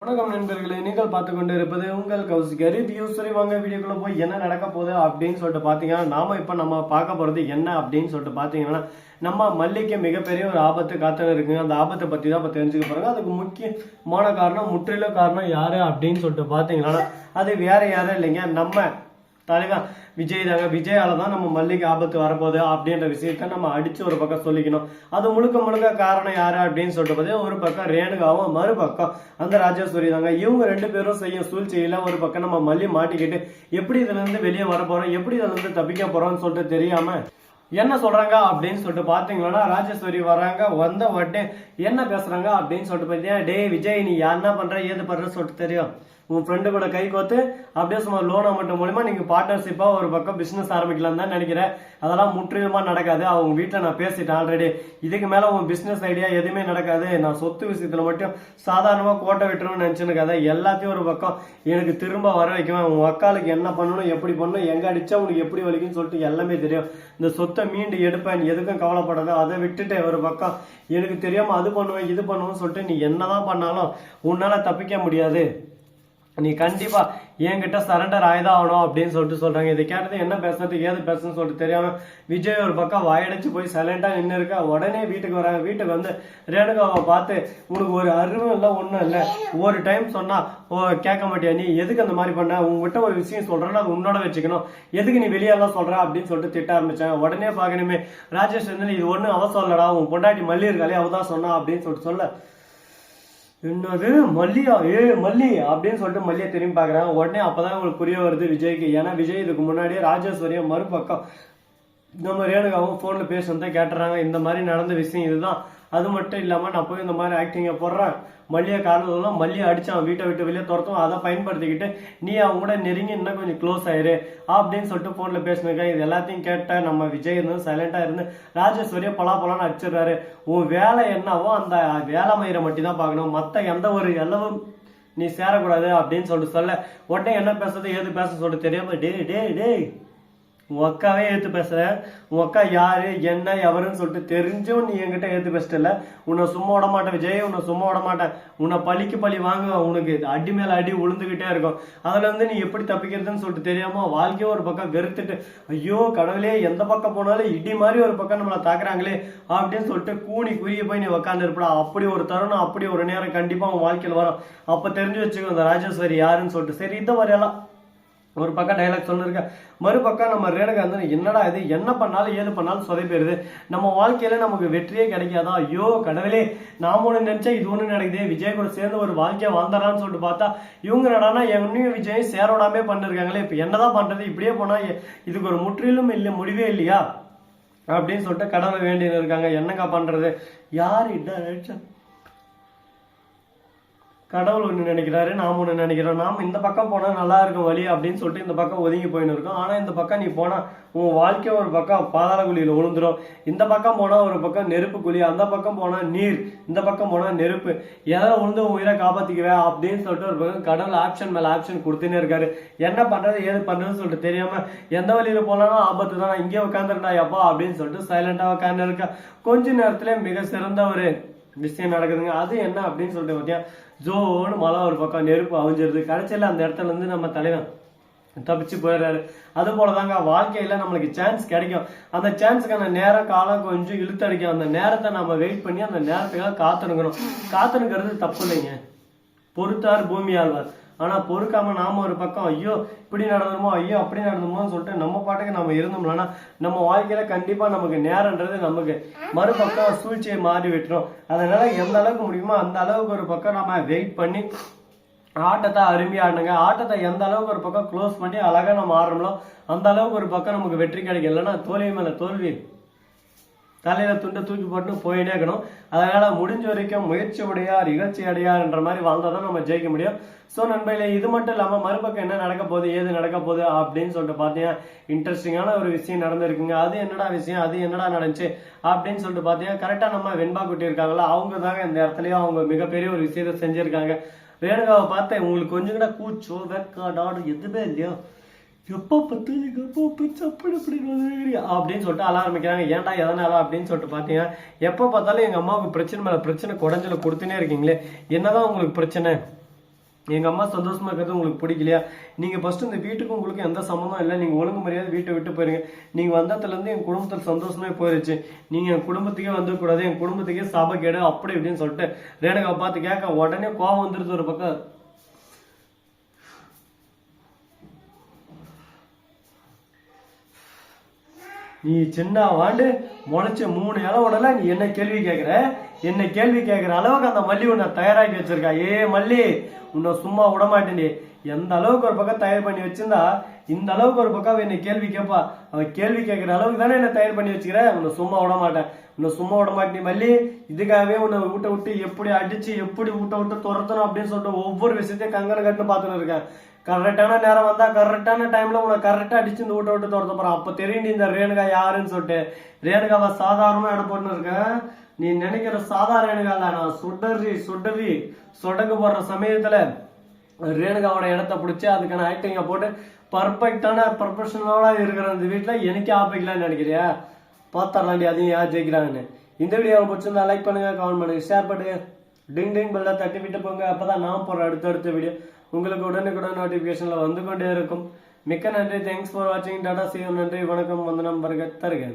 வணக்கம் நண்பர்களே, நீங்கள் பார்த்து கொண்டு இருப்பது உங்கள் கௌசிக் ரிவ்யூ. சரி வாங்க வீடியோக்குள்ள போய் என்ன நடக்க போகுது அப்படின்னு சொல்லிட்டு பாத்தீங்கன்னா, நம்ம பார்க்க போறது என்ன அப்படின்னு சொல்லிட்டு பாத்தீங்கன்னா, நம்ம மல்லிக்கு மிகப்பெரிய ஒரு ஆபத்து காத்துன்னு இருக்குங்க. அந்த ஆபத்தை பத்தி தான் தெரிஞ்சுக்க போறாங்க. அதுக்கு முக்கியமான காரணம், முற்றிலும் காரணம் யாரு அப்படின்னு சொல்லிட்டு பாத்தீங்கன்னா, அது வேற யாரும் இல்லைங்க, நம்ம தலைவன் விஜய் தாங்க. விஜயால தான் நம்ம மல்லிக்கு ஆபத்து வரப்போகுது அப்படின்ற விஷயத்த நம்ம அடிச்சு ஒரு பக்கம் சொல்லிக்கணும். அது முழுக்க காரணம் யாரு அப்படின்னு சொல்லிட்டு பார்த்தீங்கன்னா, ஒரு பக்கம் ரேணுகாவும், மறுபக்கம் அந்த ராஜேஸ்வரி தாங்க. இவங்க ரெண்டு பேரும் செய்ய சூழ்ச்சியில ஒரு பக்கம் நம்ம மல்லி மாட்டிக்கிட்டு எப்படி இதுல இருந்து வெளியே வர போறோம், எப்படி இதுல இருந்து தப்பிக்க போறோம்னு சொல்லிட்டு தெரியாம என்ன சொல்றாங்க அப்படின்னு சொல்லிட்டு பாத்தீங்கன்னா, ராஜேஸ்வரி வராங்க. வந்த உடனே என்ன பேசுறாங்க அப்படின்னு சொல்லிட்டு பார்த்தீங்கன்னா, டே விஜய், நீ என்ன பண்ற ஏது பண்ற சொல்லிட்டு தெரியும். உன் ஃப்ரெண்டு கூட கை கோத்து அப்படியே சும்மா லோன் அமௌண்ட் மூலமா நீங்க பார்ட்னர்ஷிப்பா ஒரு பக்கம் பிசினஸ் ஆரம்பிக்கலாம் தான் நினைக்கிறேன். அதெல்லாம் முற்றிலுமா நடக்காது. அவங்க வீட்டுல நான் பேசிட்டேன் ஆல்ரெடி. இதுக்கு மேல உன் பிசினஸ் ஐடியா எதுவுமே நடக்காது. நான் சொத்து விஷயத்துல மட்டும் சாதாரணமா கோட்டை விட்டுருன்னு நினைச்சுன்னு எல்லாத்தையும் ஒரு பக்கம் எனக்கு திரும்ப வர வைக்குவேன். உன் அக்காளுக்கு என்ன பண்ணணும், எப்படி பண்ணணும், எங்க அடிச்சா உனக்கு எப்படி வலிக்குன்னு சொல்லிட்டு எல்லாமே தெரியும். இந்த சொத்தை மீண்டு எடுப்பேன், எதுக்கும் கவலைப்படாத. அதை விட்டுட்டு ஒரு பக்கம் எனக்கு தெரியாம அது பண்ணுவேன் இது பண்ணுவேன்னு சொல்லிட்டு நீ என்னதான் பண்ணாலும் உன்னால தப்பிக்க முடியாது. நீ கண்டிப்பா என்கிட்ட சரண்டர் ஆயுதம் ஆகணும் அப்படின்னு சொல்லிட்டு சொல்றாங்க. இதை கேட்டது என்ன பேசுறது ஏது பேசுன்னு சொல்லிட்டு தெரியாம விஜய் ஒரு பக்கம் வாயடைச்சு போய் சைலண்டா நின்று இருக்கா. உடனே வீட்டுக்கு வராங்க. வீட்டுக்கு வந்து ரேணுகாவை பார்த்து, உனக்கு ஒரு அறிவும் இல்லை ஒன்றும் இல்லை, ஒரு டைம் சொன்னா கேட்க மாட்டியா, நீ எதுக்கு அந்த மாதிரி பண்ண, உங்ககிட்ட ஒரு விஷயம் சொல்றேன்னா அது உன்னோட வச்சுக்கணும், எதுக்கு நீ வெளியெல்லாம் சொல்ற அப்படின்னு சொல்லிட்டு திட்ட ஆரம்பிச்சாங்க. உடனே பாக்கணுமே ராஜேஷ் வந்து, இது ஒண்ணு அவ சொல்லடா, உன் பொண்டாட்டி மல்லி இருக்காளே அவதான் சொன்னா அப்படின்னு சொல்லிட்டு சொல்ல, என்னது மல்லியா, மல்லி அப்படின்னு சொல்லிட்டு மல்லியை திரும்பி பாக்குறாங்க. உடனே அப்பதான் உங்களுக்கு புரிய வருது விஜய்க்கு. ஏன்னா விஜய் இதுக்கு முன்னாடியே ராஜேஸ்வரியும் மறுபக்கம் நம்ம ரேணுகாவும் போன்ல பேசுறதை கேட்டுறாங்க. இந்த மாதிரி நடந்த விஷயம் இதுதான். அது மட்டும் இல்லாம நான் போய் இந்த மாதிரி ஆக்டிங்க போடுறேன், மல்லியை காரணம் மல்லியை அடிச்சான், வீட்டை விட்டு வெளியே துரத்தும், அதை பயன்படுத்திக்கிட்டு நீ அவங்க கூட நெருங்கி இன்னும் கொஞ்சம் க்ளோஸ் ஆயிரு அப்படின்னு சொல்லிட்டு போன்ல பேசினிருக்கேன். இது எல்லாத்தையும் கேட்ட நம்ம விஜய் இருந்து சைலண்டா இருந்து ராஜேஸ்வரியை பலான்னு அடிச்சிடுறாரு. உன் வேலை என்னவோ அந்த வேலை மயிரை மட்டும் தான் பார்க்கணும், மத்த எந்த ஒரு எல்லவும் நீ சேரக்கூடாது அப்படின்னு சொல்லிட்டு சொல்ல, உடனே என்ன பேசுறது ஏது பேச சொல்லிட்டு தெரியாம, டே டே டே உன் அக்காவே ஏத்து பேசுற, உன் அக்கா யாரு என்ன எவருன்னு சொல்லிட்டு தெரிஞ்சும் நீ என்கிட்ட ஏத்து பேசிட்டல, உன்னை சும்மா விட மாட்டேன் விஜய், உன்னை சும்மா விட மாட்டேன், உன்னை பழிக்கு பழி வாங்க, உனக்கு அடி மேல அடி உளுந்துகிட்டே இருக்கும். அதுல இருந்து நீ எப்படி தப்பிக்கிறதுன்னு சொல்லிட்டு தெரியாம வாழ்க்கையும் ஒரு பக்கம் வெறுத்துட்டு, ஐயோ கடவுளே எந்த பக்கம் போனாலும் இடி மாதிரி ஒரு பக்கம் நம்மளை தாக்குறாங்களே அப்படின்னு சொல்லிட்டு கூணி குறுகி போய் நீ உக்காந்து இருப்பா. அப்படி ஒரு தருணம், அப்படி ஒரு நேரம் கண்டிப்பா உன் வாழ்க்கையில் வரும். அப்ப தெரிஞ்சு வச்சுக்கோ அந்த ராஜேஸ்வரி யாருன்னு சொல்லிட்டு. சரி, இந்த மாதிரியெல்லாம் ஒரு பக்கம் டைலாக் சொல்லிருக்க. மறுபக்கம் நம்ம ரேணுகா வந்து, என்னடா இது, என்ன பண்ணாலும் ஏது பண்ணாலும் சொதைப்பேருது, நம்ம வாழ்க்கையில நமக்கு வெற்றியே கிடைக்காதா, ஐயோ கடவுளே நாம ஒண்ணு நினைச்சா இது ஒண்ணு நடக்குது, விஜய் கூட சேர்ந்து ஒரு வாழ்க்கையை வாழ்ந்துடலாம்னு சொல்லிட்டு பார்த்தா இவங்க என்னடானா என்னையும் விஜய் சேரோடாமே பண்ணிருக்காங்களே, இப்ப என்னதான் பண்றது, இப்படியே போனா இதுக்கு ஒரு முற்றிலும் இல்லை முடிவே இல்லையா அப்படின்னு சொல்லிட்டு கடவுளை வேண்டின்னு இருக்காங்க. என்னங்க பண்றது, யாரு இட்ட கடவுள் ஒன்று நினைக்கிறாரு, நாம் ஒன்று நினைக்கிறோம். நாம் இந்த பக்கம் போனால் நல்லா இருக்கும் வழி அப்படின்னு சொல்லிட்டு இந்த பக்கம் ஒதுங்கி போயின்னு இருக்கோம். ஆனால் இந்த பக்கம் நீ போனால் உன் வாழ்க்கை ஒரு பக்கம் பாதாள குழியில் விழுந்துடும். இந்த பக்கம் போனால் ஒரு பக்கம் நெருப்பு குழி, அந்த பக்கம் போனால் நீர், இந்த பக்கம் போனால் நெருப்பு, எதை விழுந்து உன் உயிரை காப்பாற்றிக்குவேன் அப்படின்னு சொல்லிட்டு ஒரு பக்கம் கடவுள் ஆப்ஷன் மேலே ஆப்ஷன் கொடுத்துன்னே இருக்காரு. என்ன பண்ணுறது ஏது பண்ணுறதுன்னு சொல்லிட்டு தெரியாமல் எந்த வழியில் போனாலும் ஆபத்து தான், இங்கே உட்காந்துருந்தா எப்பா அப்படின்னு சொல்லிட்டு சைலண்டாக உட்காந்து இருக்கா. கொஞ்ச நேரத்துல மிக சிறந்த ஒரு விஷயம் நடக்குதுங்க. அது என்ன அப்படின்னு சொல்லிட்டு பார்த்தியா, ஜோன்னு மழை ஒரு பக்கம் நெருப்பு அவிஞ்சிருது. கடைசியில் அந்த இடத்துல இருந்து நம்ம தலைவன் தப்பிச்சு போயிடுறாரு. அது போலதாங்க வாழ்க்கையில நம்மளுக்கு சான்ஸ் கிடைக்கும். அந்த சான்ஸுக்கான நேரம் காலம் கொஞ்சம் இழுத்தடிக்கும். அந்த நேரத்தை நம்ம வெயிட் பண்ணி அந்த நேரத்துக்காக காத்திருக்கணும். காத்திருக்கிறது தப்பு இல்லைங்க, பொறுத்தார் பூமி ஆழ்வார். ஆனா பொறுக்காம நாம ஒரு பக்கம் ஐயோ இப்படி நடந்துமோ ஐயோ அப்படி நடந்துமோன்னு சொல்லிட்டு நம்ம பாட்டுக்கு நம்ம இருந்தோம்னா நம்ம வாழ்க்கையில கண்டிப்பா நமக்கு நேரம்ன்றது நமக்கு மறுபக்கம் சூழ்ச்சியை மாறி விட்டுரும். அதனால எந்த அளவுக்கு முடியுமோ அந்த அளவுக்கு ஒரு பக்கம் நம்ம வெயிட் பண்ணி ஆட்டத்தை அருமையா ஆடுங்க. ஆட்டத்தை எந்த அளவுக்கு ஒரு பக்கம் க்ளோஸ் பண்ணி அழகா நம்ம ஆடுறோமோ அந்த அளவுக்கு ஒரு பக்கம் நமக்கு வெற்றி கிடைக்கும். இல்லைன்னா தோல்வி மேல தோல்வி, தலையில துண்டை தூக்கி போட்டு போயிட்டே இருக்கணும். அதனால முடிஞ்ச வரைக்கும் முயற்சி உடையார் இகழ்ச்சி அடையார் என்ற மாதிரி வாழ்ந்தாதான் நம்ம ஜெயிக்க முடியும். ஸோ நண்பர்களே, இது மட்டும் இல்லாம மறுபக்கம் என்ன நடக்க போகுது ஏது நடக்க போகுது அப்படின்னு சொல்லிட்டு பாத்தீங்கன்னா இன்ட்ரெஸ்டிங்கான ஒரு விஷயம் நடந்திருக்குங்க. அது என்னடா விஷயம், அது என்னடா நடந்துச்சு அப்படின்னு சொல்லிட்டு பாத்தீங்கன்னா, கரெக்டா நம்ம வெண்பா குட்டி இருக்காங்களா, அவங்க தாங்க இந்த இடத்துலயும் அவங்க மிகப்பெரிய ஒரு விஷயத்த செஞ்சிருக்காங்க. ரேணுகாவை பார்த்தேன், உங்களுக்கு கொஞ்சம் கூட கூச்சோ வெக்காடாடு எதுவுமே இல்லையோ, எப்போ பத்து அப்படின்னு சொல்லிட்டு அழ ஆரம்பிக்கிறாங்க. ஏன்டா எதனால அப்படின்னு சொல்லிட்டு பாத்தீங்கன்னா, எப்போ பார்த்தாலும் எங்க அம்மாவுக்கு பிரச்சனை மேல பிரச்சனை குடஞ்சல கொடுத்துனே இருக்கீங்களே, என்னதான் உங்களுக்கு பிரச்சனை எங்கள் அம்மா சந்தோஷமாக இருக்கிறது உங்களுக்கு பிடிக்கலையா? நீங்கள் ஃபஸ்ட்டு இந்த வீட்டுக்கும் உங்களுக்கு எந்த சம்மந்தம் இல்லை. நீங்கள் ஒழுங்கு மரியாதை வீட்டை விட்டு போயிருங்க. நீங்கள் வந்ததுலேருந்து என் குடும்பத்தில் சந்தோஷமே போயிடுச்சு. நீங்கள் என் குடும்பத்துக்கே வந்துக்கூடாது, என் குடும்பத்துக்கே சாபக்கேடு அப்படி இப்படின்னு சொல்லிட்டு ரேணுகாவை பார்த்து கேட்க உடனே கோவம் வந்துடுது ஒரு பக்கம். நீ சின்ன வாண்டு முளைச்ச 3 இலவோடல நீ என்ன கேள்வி கேட்குற அளவுக்கு அந்த மல்லி உன்னை தயாராக்கி வச்சிருக்கா. ஏ மல்லி, உன்னை சும்மா விட மாட்டேன். எந்த அளவுக்கு ஒரு பக்கம் தயார் பண்ணி வச்சிருந்தா இந்த அளவுக்கு ஒரு பக்கம் என்னை கேள்வி கேட்பா. அவன் கேள்வி கேட்குற அளவுக்கு தானே என்ன தயார் பண்ணி வச்சுக்கிற. உன்னை சும்மா விட மாட்டேன் மல்லி. இதுக்காகவே உன்னை வீட்டை விட்டு எப்படி அடிச்சு எப்படி விட்டு துரத்தணும் அப்படின்னு சொல்லிட்டு ஒவ்வொரு விஷயத்தையும் கங்கணம் கட்டுன்னு பார்த்துன்னு இருக்கேன். கரெக்டான நேரம் வந்தா கரெக்டான டைம்ல உனக்கு கரெக்டா அடிச்சு இந்த விட்டு துரத்த போறான். அப்ப தெரியும் இந்த ரேணுகா யாருன்னு சொல்லிட்டு. ரேணுகாவை சாதாரணமா இடம் போட்டுன்னு இருக்கேன். நீ நினைக்கிற சாதாரண ரேணுகா இல்ல, நான் சுடவி சொடங்கு போடுற சமயத்துல ரேணுகாவோட இடத்த பிடிச்சி அதுக்கான ஆக்டிங்க போட்டு பர்ஃபெக்டான ப்ரொஃபஷனலா இருக்கிற இந்த வீட்டுல எனக்கு ஆப்பிக்கலாம்னு நினைக்கிறியா? பாத்தரலாண்டி அதையும் யார் ஜெயிக்கிறாங்கன்னு. இந்த வீடியோவை பிடிச்சிருந்தா லைக் பண்ணுங்க, கமெண்ட் பண்ணுங்க, ஷேர் பண்ணுங்க, டிங் பெல்ல தட்டி விட்டு போங்க. அப்பதான் நான் போற அடுத்த வீடியோ உங்களுக்கு உடனுக்குடன் நோட்டிபிகேஷன்ல வந்து கொண்டே இருக்கும். மிக்க நன்றி. தேங்க்ஸ் ஃபார் வாட்சிங். Tata, see you. நன்றி, வணக்கம், வந்தனம், வருக தருக.